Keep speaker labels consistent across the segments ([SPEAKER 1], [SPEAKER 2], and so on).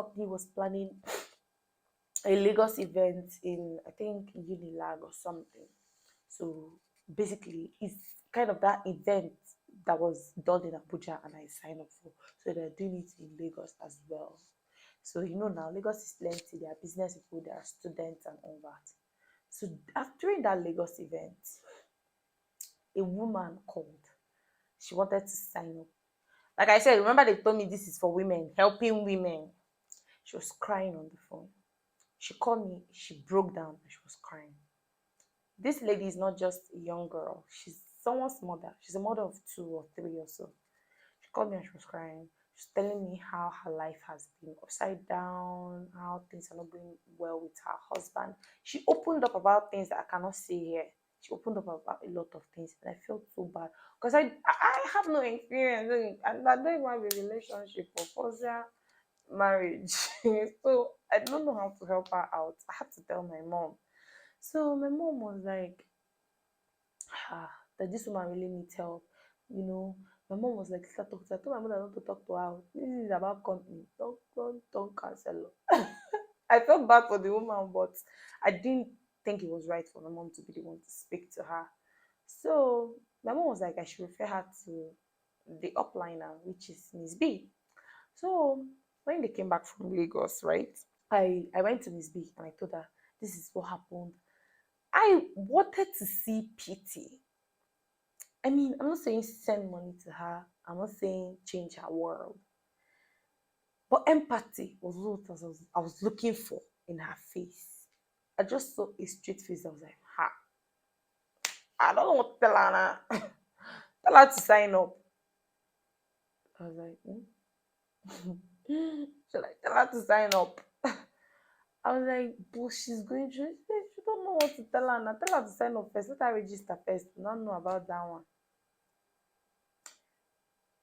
[SPEAKER 1] company was planning a Lagos event in, I think, Unilag or something. So basically, it's kind of that event that was done in Abuja and I signed up for. So they're doing it in Lagos as well. So now Lagos is plenty. There are business people, there are students and all that. So during that Lagos event, a woman called. She wanted to sign up. Like I said, remember they told me this is for women, helping women. She was crying on the phone. She called me, she broke down and she was crying. This lady is not just a young girl, she's someone's mother. She's a mother of 2 or 3 or so. She called me and she was crying. She's telling me how her life has been upside down, how things are not going well with her husband. She opened up about things that I cannot say here. She opened up about a lot of things, and I felt so bad because I have no experience and I don't even have a relationship or foster marriage. So I don't know how to help her out. I had to tell my mom. So my mom was like, that this woman really needs help. You know, my mom was like, start talking to her. I told my mother not to talk to her. This is about company. Don't cancel her. I felt bad for the woman, but I didn't think it was right for my mom to be the one to speak to her. So my mom was like, I should refer her to the upliner, which is Miss B. So when they came back from Lagos, right? I went to Miss B and I told her this is what happened. I wanted to see pity. I mean, I'm not saying send money to her. I'm not saying change her world. But empathy was what I was looking for in her face. I just saw a straight face. I was like, ha, I don't know what to tell her now. Tell her to sign up. I was like, should I tell her to sign up? I was like, but she's going to, she don't know what to tell her now. Tell her to sign up first. Let her register first. Not know about that one.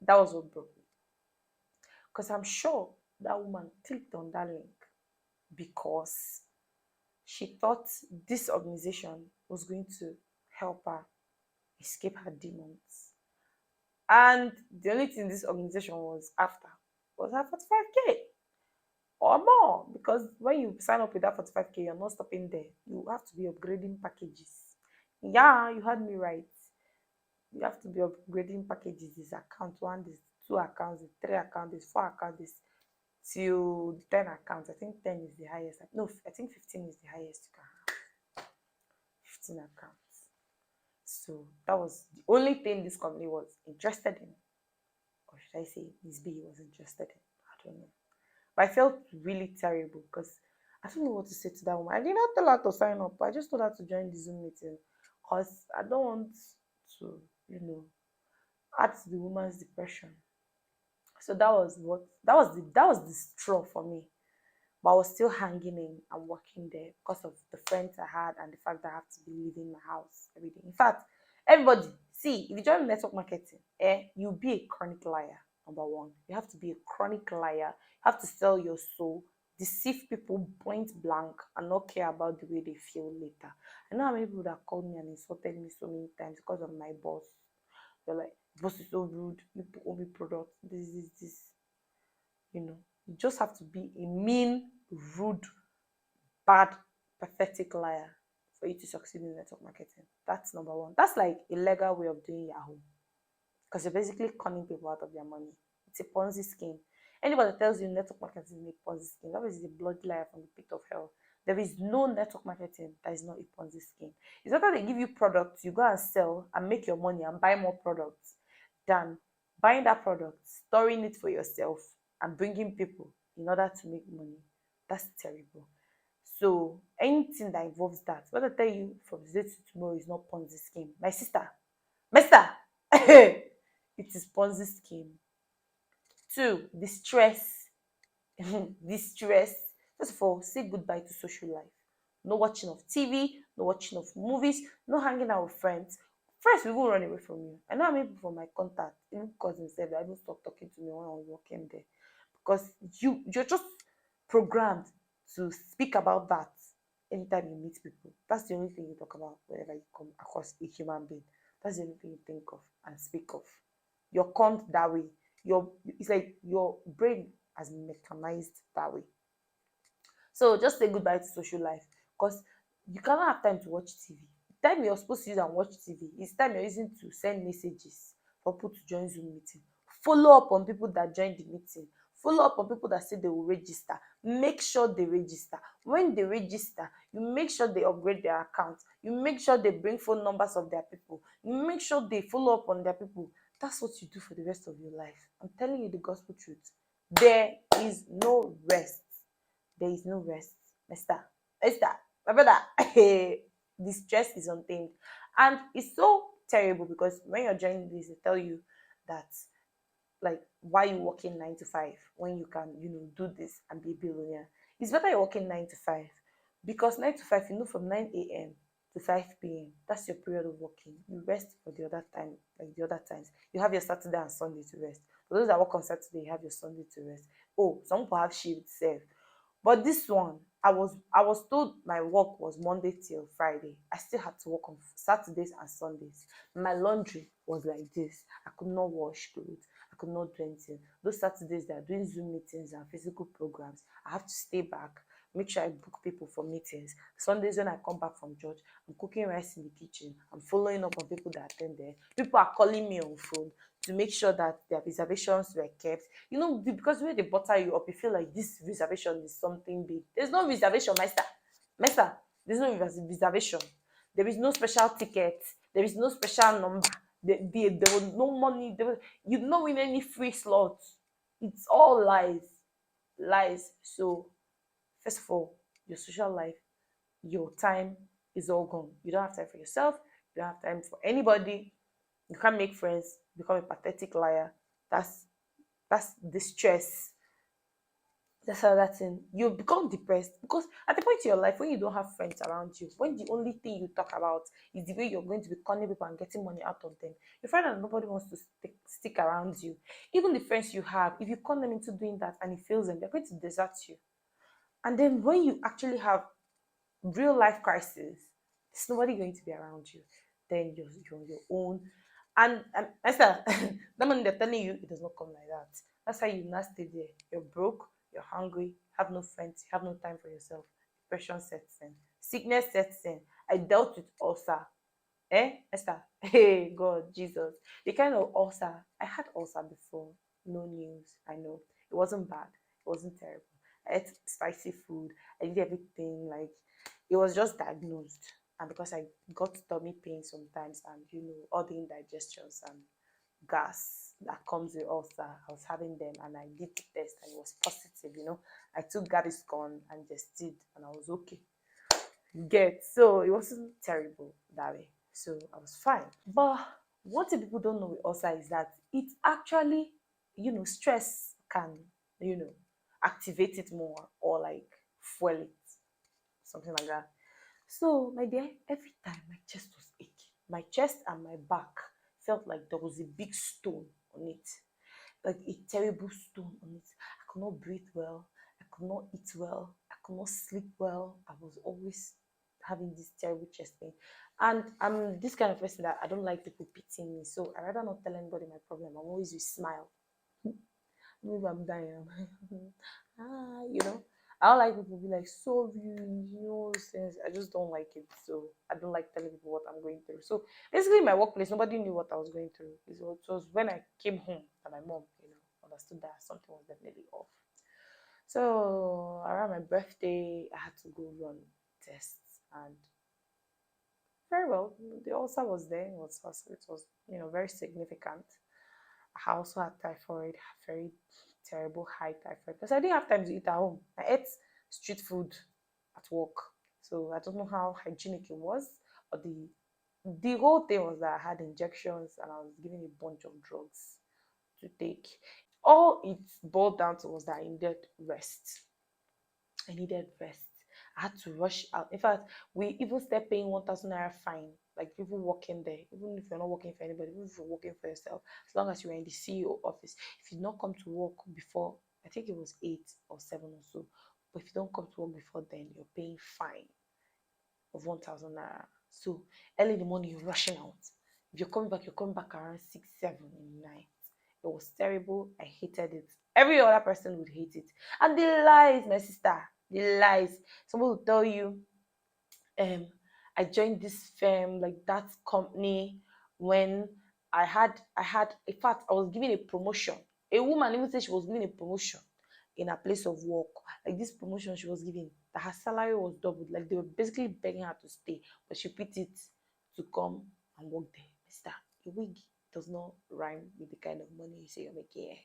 [SPEAKER 1] That was what broke me. Because I'm sure that woman clicked on that link because she thought this organization was going to help her escape her demons. And the only thing this organization was after was her 45K or more. Because when you sign up with that 45K, you're not stopping there. You have to be upgrading packages. Yeah, you heard me right. You have to be upgrading packages. This account one, this two accounts, this three accounts, this four accounts, this till 10 accounts. I think 10 is the highest. No, I think 15 is the highest you can have. 15 accounts. So that was the only thing this company was interested in. Or should I say Miss B was interested in? I don't know. But I felt really terrible because I don't know what to say to that woman. I did not tell her to sign up. I just told her to join the Zoom meeting because I don't want to, add to the woman's depression. So that was the straw for me. But I was still hanging in and working there because of the friends I had and the fact that I have to be leaving my house every day. In fact, everybody, see, if you join network marketing, you'll be a chronic liar. Number one, you have to be a chronic liar. You have to sell your soul, deceive people point blank, and not care about the way they feel later. I know how many people that called me and insulted me so many times because of my boss. They're like, boss is so rude. You owe me product. This. You just have to be a mean, rude, bad, pathetic liar for you to succeed in network marketing. That's number one. That's like a legal way of doing Yahoo because you're basically conning people out of their money. It's a Ponzi scheme. Anybody that tells you network marketing is a Ponzi scheme, that is a bloody liar from the pit of hell. There is no network marketing that is not a Ponzi scheme. It's better they give you products, you go and sell and make your money and buy more products than buying that product, storing it for yourself, and bringing people in order to make money. That's terrible. So anything that involves that, what I tell you from today to tomorrow is not Ponzi scheme. My sister, Mister, it is Ponzi scheme. Two, distress. Distress. First of all, say goodbye to social life. No watching of TV, no watching of movies, no hanging out with friends. Friends will even run away from you. I know how many people from my contact, even cousins said that even stopped talking to me when I was working there. Because you're just programmed to speak about that anytime you meet people. That's the only thing you talk about whenever you come across a human being. That's the only thing you think of and speak of. You're conned that way. It's like your brain as mechanized that way. So just say goodbye to social life, because you cannot have time to watch TV. The time you're supposed to use and watch TV is time you're using to send messages for people to join Zoom meeting. Follow up on people that join the meeting. Follow up on people that say they will register. Make sure they register. When they register, you make sure they upgrade their account. You make sure they bring phone numbers of their people. You make sure they follow up on their people. That's what you do for the rest of your life. I'm telling you the gospel truth. There is no rest. There is no rest. Mister, my brother, the stress is untamed. And it's so terrible because when you're joining this, they tell you that, like, why you working 9 to 5 when you can, do this and be a billionaire. It's better you're working 9 to 5, because 9 to 5, from 9 a.m. to 5 p.m. That's your period of working. You rest for the other time, like the other times. You have your Saturday and Sunday to rest. For those that work on Saturday, you have your Sunday to rest. Oh, some people have shifts self. But this one, I was told my work was Monday till Friday. I still had to work on Saturdays and Sundays. My laundry was like this. I could not wash clothes. I could not do anything. Those Saturdays they are doing Zoom meetings and physical programs, I have to stay back, make sure I book people for meetings. Sundays when I come back from church, I'm cooking rice in the kitchen. I'm following up on people that attend there. People are calling me on phone to make sure that their reservations were kept. Because when they butter you up, you feel like this reservation is something big. There's no reservation, Master. There's no reservation. There is no special ticket. There is no special number. There was no money. You don't win any free slots. It's all lies. Lies. So, first of all, your social life, your time is all gone. You don't have time for yourself. You don't have time for anybody. You can't make friends. Become a pathetic liar. That's the stress. That's another thing. You become depressed because at the point in your life when you don't have friends around you, when the only thing you talk about is the way you're going to be conning people and getting money out of them, you find that nobody wants to stick around you. Even the friends you have, if you con them into doing that and it fails them, they're going to desert you. And then when you actually have real life crisis, there's nobody going to be around you. Then you're on your own. And Esther, that money they're telling you, it does not come like that. That's how you now stay there. You're broke, you're hungry, have no friends, you have no time for yourself. Depression sets in, sickness sets in. I dealt with ulcer. Esther? Hey, God, Jesus. The kind of ulcer, I had ulcer before. No news, I know. It wasn't bad, it wasn't terrible. I ate spicy food, I did everything, like, it was just diagnosed. And because I got tummy pain sometimes, and all the indigestions and gas that comes with ulcer, I was having them, and I did the test and it was positive. I took Gaviscon and Gestid and I was okay. So it wasn't terrible that way. So I was fine. But one thing people don't know with ulcer is that it actually, stress can, you know, activate it more, or like fuel it, something like that. So, my dear, every time my chest was aching, my chest and my back felt like there was a big stone on it, like a terrible stone on it. I could not breathe well. I could not eat well. I could not sleep well. I was always having this terrible chest pain. And I'm this kind of person that I don't like people pitying me. So I rather not tell anybody my problem. I'm always with smile. Maybe I'm dying. I don't like people be like sorry, since I just don't like it. So I don't like telling people what I'm going through. So basically, in my workplace, nobody knew what I was going through. It was when I came home that my mom, understood that something was definitely off. So around my birthday, I had to go run tests, and very well, the ulcer was there. It was very significant. I also had typhoid, very terrible high typhoid, because I didn't have time to eat at home. I ate street food at work, so I don't know how hygienic it was. But the whole thing was that I had injections and I was given a bunch of drugs to take. All it boiled down to was that I needed rest. I needed rest. I had to rush out. In fact, we even started paying 1,000 naira fine. Like people working there, even if you're not working for anybody, even if you're working for yourself, as long as you're in the CEO office, if you don't come to work before, I think it was 8 or 7 or so, but if you don't come to work before then, you're paying fine of 1,000 naira. So early in the morning, you're rushing out. If you're coming back around 6, 7 in the night. It was terrible. I hated it. Every other person would hate it. And the lies, my sister, the lies. Someone will tell you, um I joined this firm, like that company, when I had in fact I was given a promotion. A woman even said she was given a promotion in her place of work. Like this promotion she was given, that her salary was doubled. Like they were basically begging her to stay, but she picked it to come and work there. Mister, a wig does not rhyme with the kind of money you say you're making here.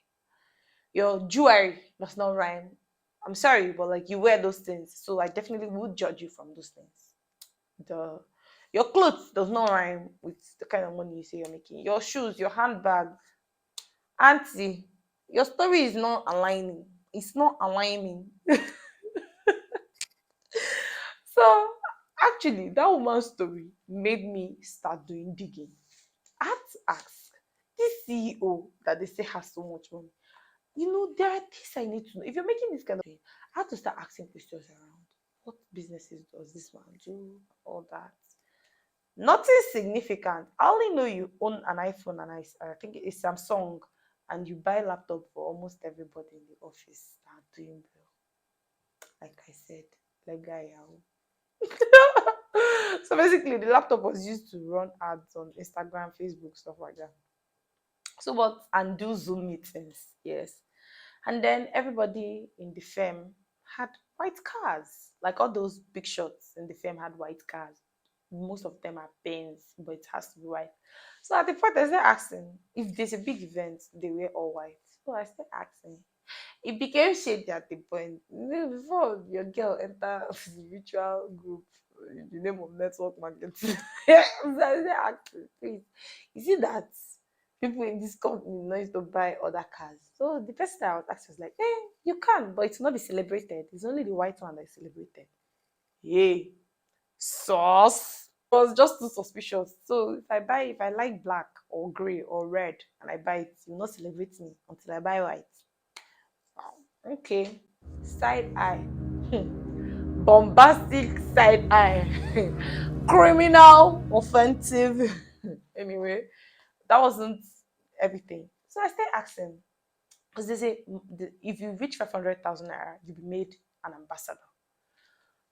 [SPEAKER 1] Your jewelry does not rhyme. I'm sorry, but like you wear those things, so I definitely would judge you from those things. The Your clothes does not rhyme with the kind of money you say you're making. Your shoes, your handbag, auntie, your story is not aligning. It's not aligning. So actually, that woman's story made me start doing digging. I had to ask this CEO that they say has so much money. There are things I need to know. If you're making this kind of thing, I had to start asking questions around what businesses does this man do, all that. Nothing significant. I only know you own an iPhone and I think it's Samsung, and you buy laptop for almost everybody in the office that are doing well. Like I said, like guy. So basically, the laptop was used to run ads on Instagram, Facebook, stuff like that. So what and do Zoom meetings, yes. And then everybody in the firm had white cars. Like all those big shots in the firm had white cars. Most of them are Benz, but it has to be white. So at the point, I started asking if there's a big event, they wear all white. So I started asking. It became shady at the point. Before your girl enter the ritual group, the name of network marketing. So I started asking, please, is it that people in this company know to buy other cars? So the person that I was asking was like, you can, but it will not be celebrated. It's only the white one that is celebrated. Yay. Sauce. I was just too suspicious. So if I like black or gray or red and I buy it, you will not celebrate me until I buy white. Wow. Okay. Side eye. Bombastic side eye. Criminal, offensive. Anyway, that wasn't everything. So I started asking, because they say if you reach 500,000 naira, you'll be made an ambassador.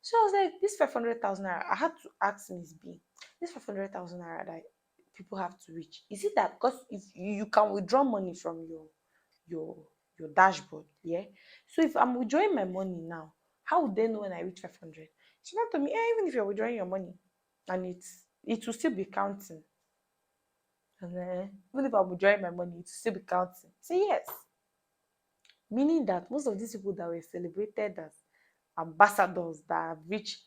[SPEAKER 1] So I was like, this 500,000 naira, I had to ask Miss B, this 500,000 naira that people have to reach, is it that because if you can withdraw money from your your dashboard, yeah? So if I'm withdrawing my money now, how would they know when I reach 500? She went to me, even if you're withdrawing your money and it will still be counting. And even if I'm withdrawing my money, it will still be counting. So yes, meaning that most of these people that were celebrated as ambassadors that have reached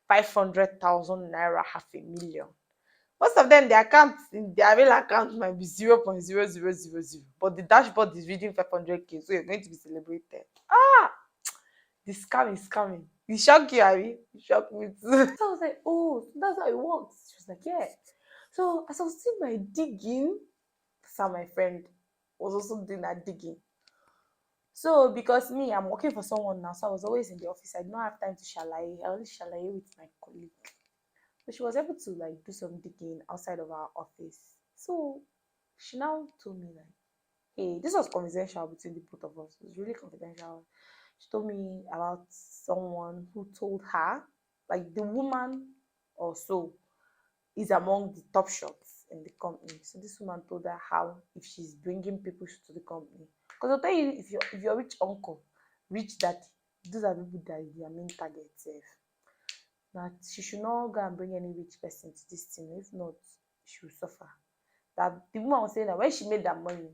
[SPEAKER 1] 500,000 naira, half a million. Most of them, their account, their real account might be 0.0000, but the dashboard is reading 500K, so you're going to be celebrated. Ah, the scam is coming. It shocked you, Abby. It shocked me too. So I was like, oh, so that's how it works. She was like, yeah. So as I was doing my digging, Sam, my friend, was also doing that digging. So because me, I'm working for someone now, so I was always in the office. I did not have time to shalaye. I only shalaye with my colleague. So she was able to like do some digging outside of our office. So she now told me like, hey, this was confidential between the both of us. It was really confidential. She told me about someone who told her, like the woman or so is among the top shots in the company. So this woman told her how if she's bringing people to the company, because I'll tell you, if your rich uncle, rich daddy, those are people that is their main target. Sef. That she should not go and bring any rich person to this team. If not, she will suffer. That the woman was saying that when she made that money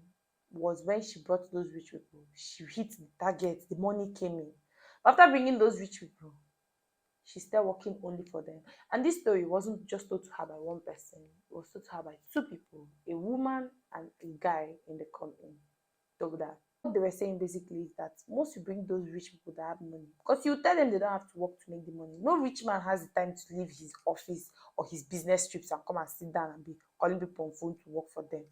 [SPEAKER 1] was when she brought those rich people. She hit the target, the money came in. After bringing those rich people, she started working only for them. And this story wasn't just told to her by one person, it was told to her by two people, a woman and a guy in the company. Told that. What they were saying basically is that once you bring those rich people that have money, because you tell them they don't have to work to make the money. No rich man has the time to leave his office or his business trips and come and sit down and be calling people on phone to work for them.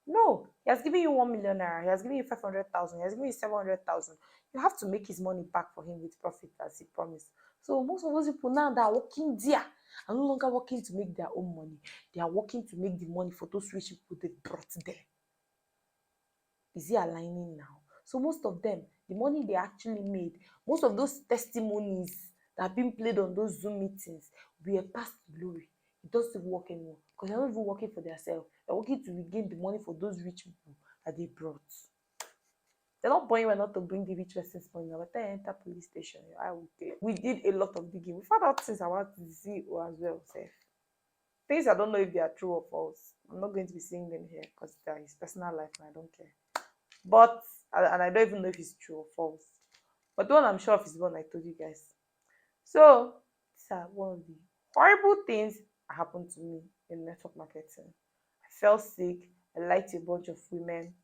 [SPEAKER 1] No, he has given you 1 million naira, he has given you 500,000, he has given you 700,000. You have to make his money back for him with profit as he promised. So most of those people now that are working there are no longer working to make their own money. They are working to make the money for those rich people they brought there. is it aligning now? So most of them, the money they actually made, most of those testimonies that have been played on those Zoom meetings were past glory. It doesn't work anymore because they're not even working for themselves. They're working to regain the money for those rich people that they brought. They're not born you not to bring the rich person's money. By the time you enter police station, your eye will clear. We did a lot of digging. We found out things about the CEO as well. Sef. Things I don't know if they are true or false. I'm not going to be saying them here because they're his personal life and I don't care. But and I don't even know if it's true or false. But the one I'm sure of is the one I told you guys. So these are one of the horrible things that happened to me in network marketing. I fell sick. I lied to a bunch of women.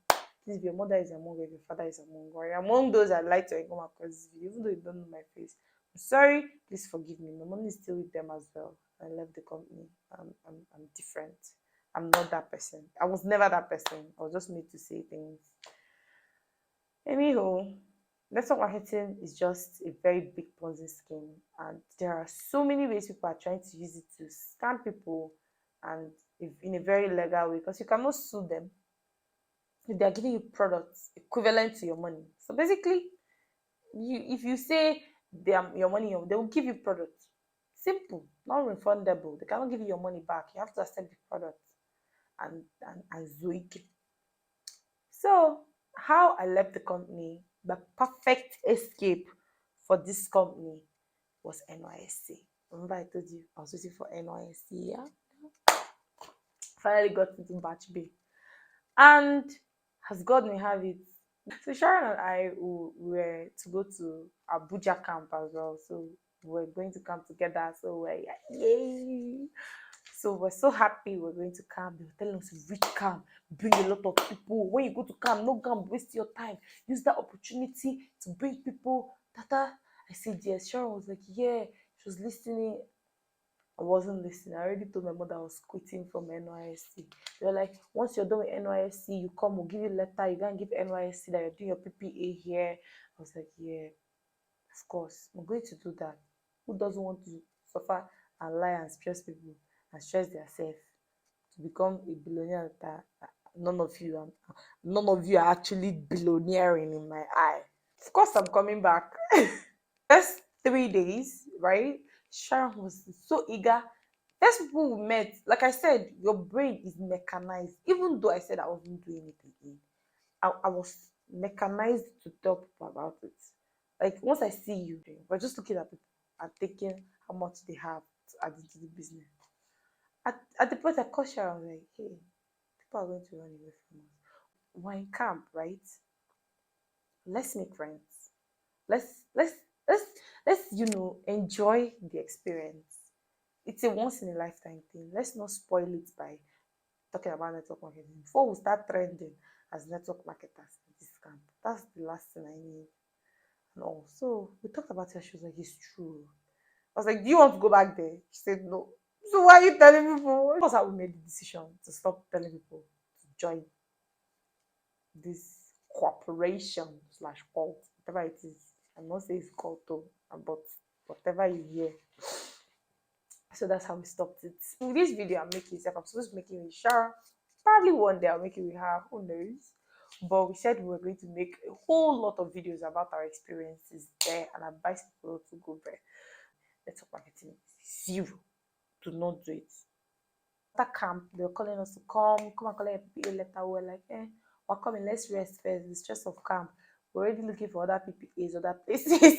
[SPEAKER 1] Please, if your mother is among you, if your father is among you, or you're among those that lied to come across this video, even though you don't know my face, I'm sorry. Please forgive me. My money is still with them as well. I left the company. I'm different. I'm not that person. I was never that person. I was just made to say things. Anyhow, network marketing is just a very big Ponzi scheme, and there are so many ways people are trying to use it to scam people, and if in a very legal way, because you cannot sue them if they are giving you products equivalent to your money. So basically, if you say your money, they will give you products. Simple, non refundable. They cannot give you your money back. You have to accept the product and zoik. So, how I left the company, the perfect escape for this company was NYSC. Remember, I told you I was waiting for NYSC, yeah? Finally got into batch B. And as God may have it, so Sharon and I were to go to Abuja camp as well. So we're going to come together. So we're like, yay! So we're so happy we're going to camp. They were telling us to reach camp, bring a lot of people. When you go to camp, no camp, waste your time. Use that opportunity to bring people. Tata, I said yes. Sharon was like, yeah. She was listening. I wasn't listening. I already told my mother I was quitting from NYSC. They were like, once you're done with NYSC, you come, we'll give you a letter. You can't give NYSC that you're doing your PPA here. I was like, yeah, of course. I'm going to do that. Who doesn't want to suffer and lie and stress people and stress themselves to become a billionaire that none of you are actually billionairing in my eye. Of course, I'm coming back. First 3 days, right? Sharon was so eager. First people we met, like I said, your brain is mechanized. Even though I said I wasn't doing it again, I was mechanized to tell people about it. Like once I see you, we're just looking at people and thinking how much they have to add into the business. At the point I called Sharon, I was like, hey, people are going to run away from us. We're in camp, right? Let's make friends. Let's let's let's enjoy the experience. It's a once in a lifetime thing. Let's not spoil it by talking about network marketing before we start trending as network marketers in this camp. That's the last thing I need. And also we talked about it. She was like, it's true. I was like, do you want to go back there? She said no. So why are you telling people? That's how we made the decision to stop telling people to join this corporation slash cult, whatever it is. I'm not saying it's cult though, but whatever you hear. So that's how we stopped it. In this video I'm making itself, I'm supposed to make it with Shara. Probably one day I'll make it with her, who knows? But we said we were going to make a whole lot of videos about our experiences there and advise people to go there. Network marketing is zero. Do not do it. After camp, they were calling us to come and collect a PPA letter. We were like, we're coming, let's rest first. The stress of camp. We're already looking for other PPAs, other places.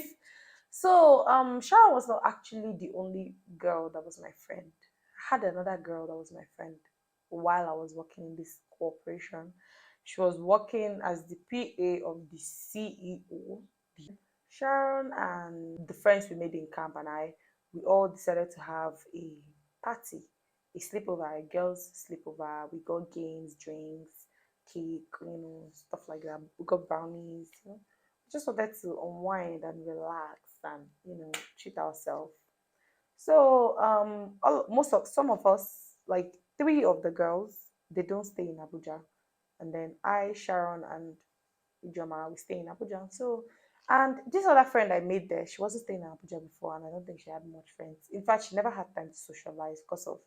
[SPEAKER 1] So Sharon was not actually the only girl that was my friend. I had another girl that was my friend while I was working in this corporation. She was working as the PA of the CEO. Sharon and the friends we made in camp and we all decided to have a party, a sleepover, a girls' sleepover. We got games, drinks, cake, stuff like that. We got brownies. We just wanted to unwind and relax and, treat ourselves. So, some of us, like three of the girls, they don't stay in Abuja. And then I, Sharon, and Ijoma, we stay in Abuja. So, and this other friend I made there, she wasn't staying in Abuja before, and I don't think she had much friends. In fact, she never had time to socialize because of,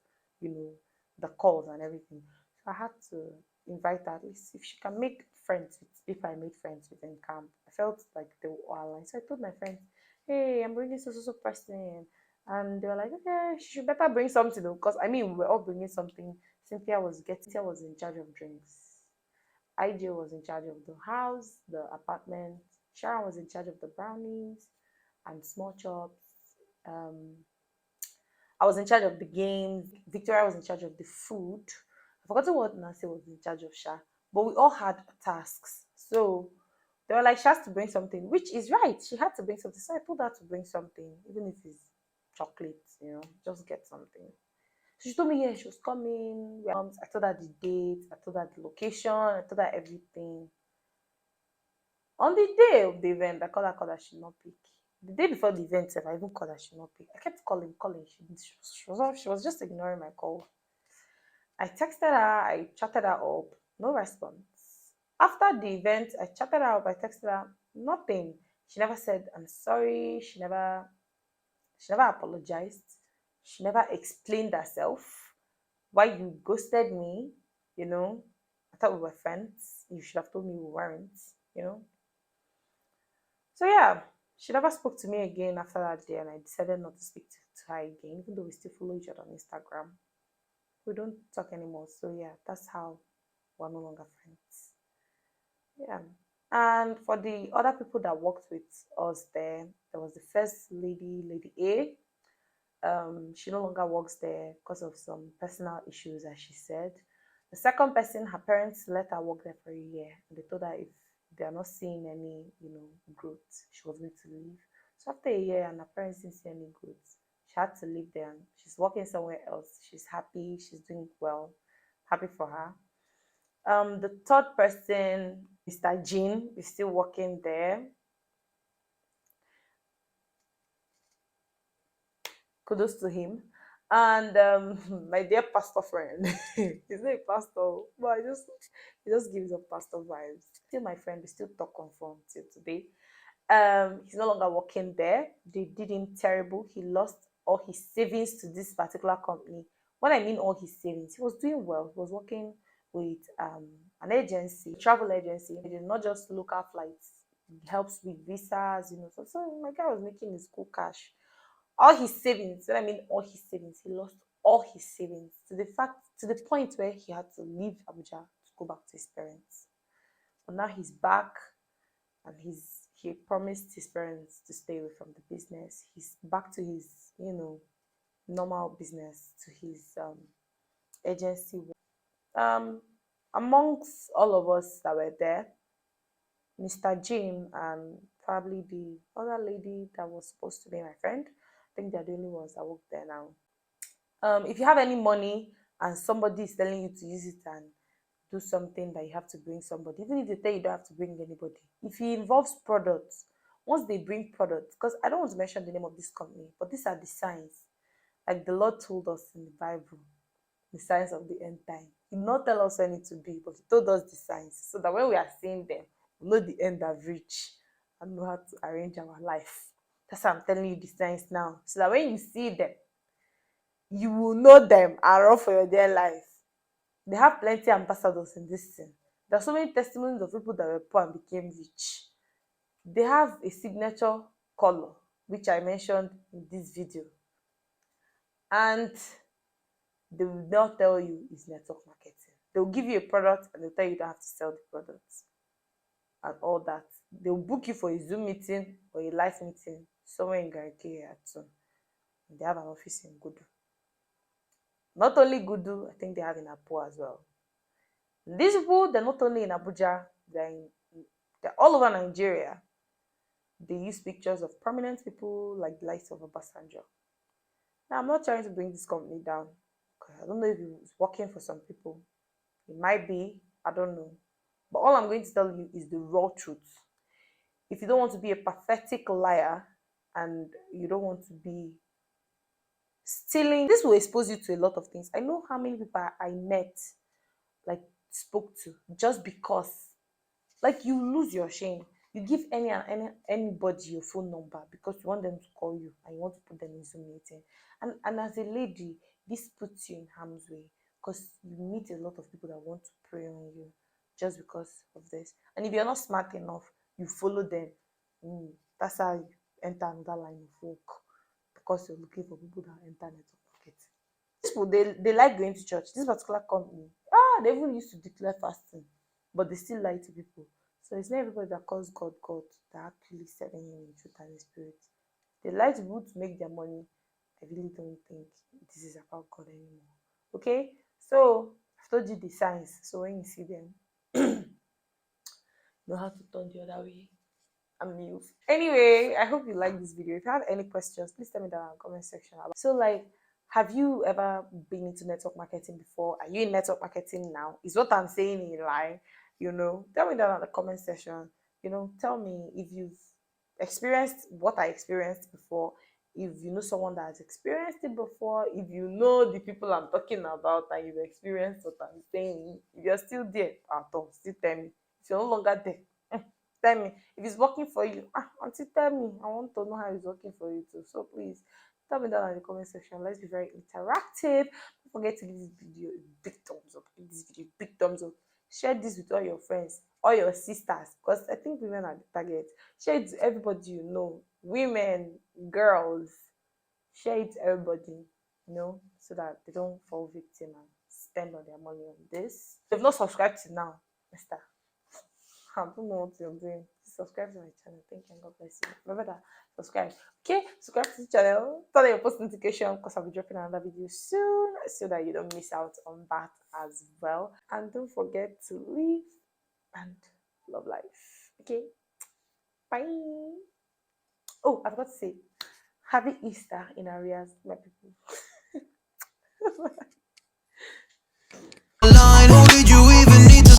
[SPEAKER 1] the calls and everything. So I had to invite her, at least if she can make friends with, if I made friends with in camp. I felt like they were aligned. So I told my friends, hey, I'm bringing so person. And they were like, okay, she should better bring something though. Because I mean, we were all bringing something. Cynthia was in charge of drinks. IJ was in charge of the house, the apartment. Sharon was in charge of the brownies and small chops. Um, I was in charge of the games. Victoria was in charge of the food. I forgot what Nancy was in charge of, Sha. But we all had tasks. So they were like, she has to bring something, which is right. She had to bring something. So I told her to bring something, even if it's chocolate, just get something. So she told me, yeah, she was coming. I told her the date, I told her the location, I told her everything. On the day of the event, called her, she not pick. The day before the event, sef, I even called her, she not pick. I kept calling. She was just ignoring my call. I texted her, I chatted her up, no response. After the event, I chatted her up, I texted her, nothing. She never said I'm sorry. She never apologized. She never explained herself. Why you ghosted me, you know? I thought we were friends. You should have told me we weren't. So yeah, she never spoke to me again after that day, and I decided not to speak to her again, even though we still follow each other on Instagram. We don't talk anymore. So yeah, that's how we're no longer friends. Yeah. And for the other people that worked with us there was the first lady, Lady A. She no longer works there because of some personal issues, as she said. The second person, her parents let her work there for a year, and they told her if they are not seeing any, growth, she was going to leave. So after a year, and her parents didn't see any growth, she had to leave there. And she's working somewhere else. She's happy. She's doing well. Happy for her. The third person, Mr. Jean, is still working there. Kudos to him. And my dear pastor friend, he's not a pastor, but he just gives up pastor vibes. Still my friend, we still talk on phone till today. He's no longer working there. They did him terrible. He lost all his savings to this particular company. When I mean all his savings, he was doing well. He was working with an agency, travel agency. He did not just local flights. He helps with visas, So my guy was making his cool cash. All his savings, when I mean all his savings, he lost all his savings to the point where he had to leave Abuja to go back to his parents. But now he's back, and he promised his parents to stay away from the business. He's back to his, normal business, to his agency. Um, Amongst all of us that were there, Mr. Jim and probably the other lady that was supposed to be my friend, I think they're the only ones that work there now. If you have any money and somebody is telling you to use it and do something that you have to bring somebody, even if they tell you don't have to bring anybody, if it involves products, once they bring products, because I don't want to mention the name of this company, but these are the signs, like the Lord told us in the Bible, the signs of the end time. He did not tell us when it to be, but he told us the signs, so that when we are seeing them, we know the end have reached and know how to arrange our life. That's why I'm telling you the signs now, so that when you see them, you will know them and run for your dear life. They have plenty ambassadors in this thing. There are so many testimonies of people that were poor and became rich. They have a signature color, which I mentioned in this video. And they will not tell you it's network marketing. They'll give you a product and they'll tell you don't have to sell the product and all that. They'll book you for a Zoom meeting or a live meeting somewhere in Gariki at soon. They have an office in Gudu. Not only Gudu, I think they have in Apo as well. These people, they're not only in Abuja, they're all over Nigeria. They use pictures of prominent people like the likes of Obasanjo. Now, I'm not trying to bring this company down. I don't know if it's working for some people. It might be, I don't know. But all I'm going to tell you is the raw truth. If you don't want to be a pathetic liar and you don't want to be stealing, this will expose you to a lot of things. I know how many people I met, like spoke to, just because, like, you lose your shame. You give anybody your phone number because you want them to call you and you want to put them in Zoom meeting. And as a lady, this puts you in harm's way. because you meet a lot of people that want to prey on you just because of this. And if you're not smart enough, you follow them. That's how you enter another line of work, because you're looking for people that enter network marketing. These people, they like going to church. This particular company, they even used to declare fasting, but they still lie to people. So it's not everybody that calls God God that actually serving him in truth and in spirit. They lie to people to make their money. I really don't think this is about God anymore. Okay? So I've told you the signs. So when you see them, know how to turn the other way. I'm new. Anyway, I hope you like this video. If you have any questions, please tell me down in the comment section. So, like, have you ever been into network marketing before? Are you in network marketing now? Is what I'm saying in line? Tell me down in the comment section. Tell me if you've experienced what I experienced before. If you know someone that has experienced it before, if you know the people I'm talking about and you've experienced what I'm saying, if you're still there at all, still tell me. If you're no longer there, tell me. If it's working for you, auntie, tell me. I want to know how it's working for you too. So please tell me down in the comment section. Let's be very interactive. Don't forget to give this video a big thumbs up. Give this video a big thumbs up. Share this with all your friends, all your sisters, because I think women are the target. Share it to everybody you know. Women, girls, share it to everybody, so that they don't fall victim and spend all their money on this. If you've not subscribed to now, mister, I don't know what you're doing. Subscribe to my channel. Thank you and God bless you. Remember that. Subscribe. Okay? Subscribe to the channel. Turn on your post notification because I'll be dropping another video soon so that you don't miss out on that as well. And don't forget to live and love life. Okay? Bye. Oh, I forgot to say, happy Easter in arrears, my people.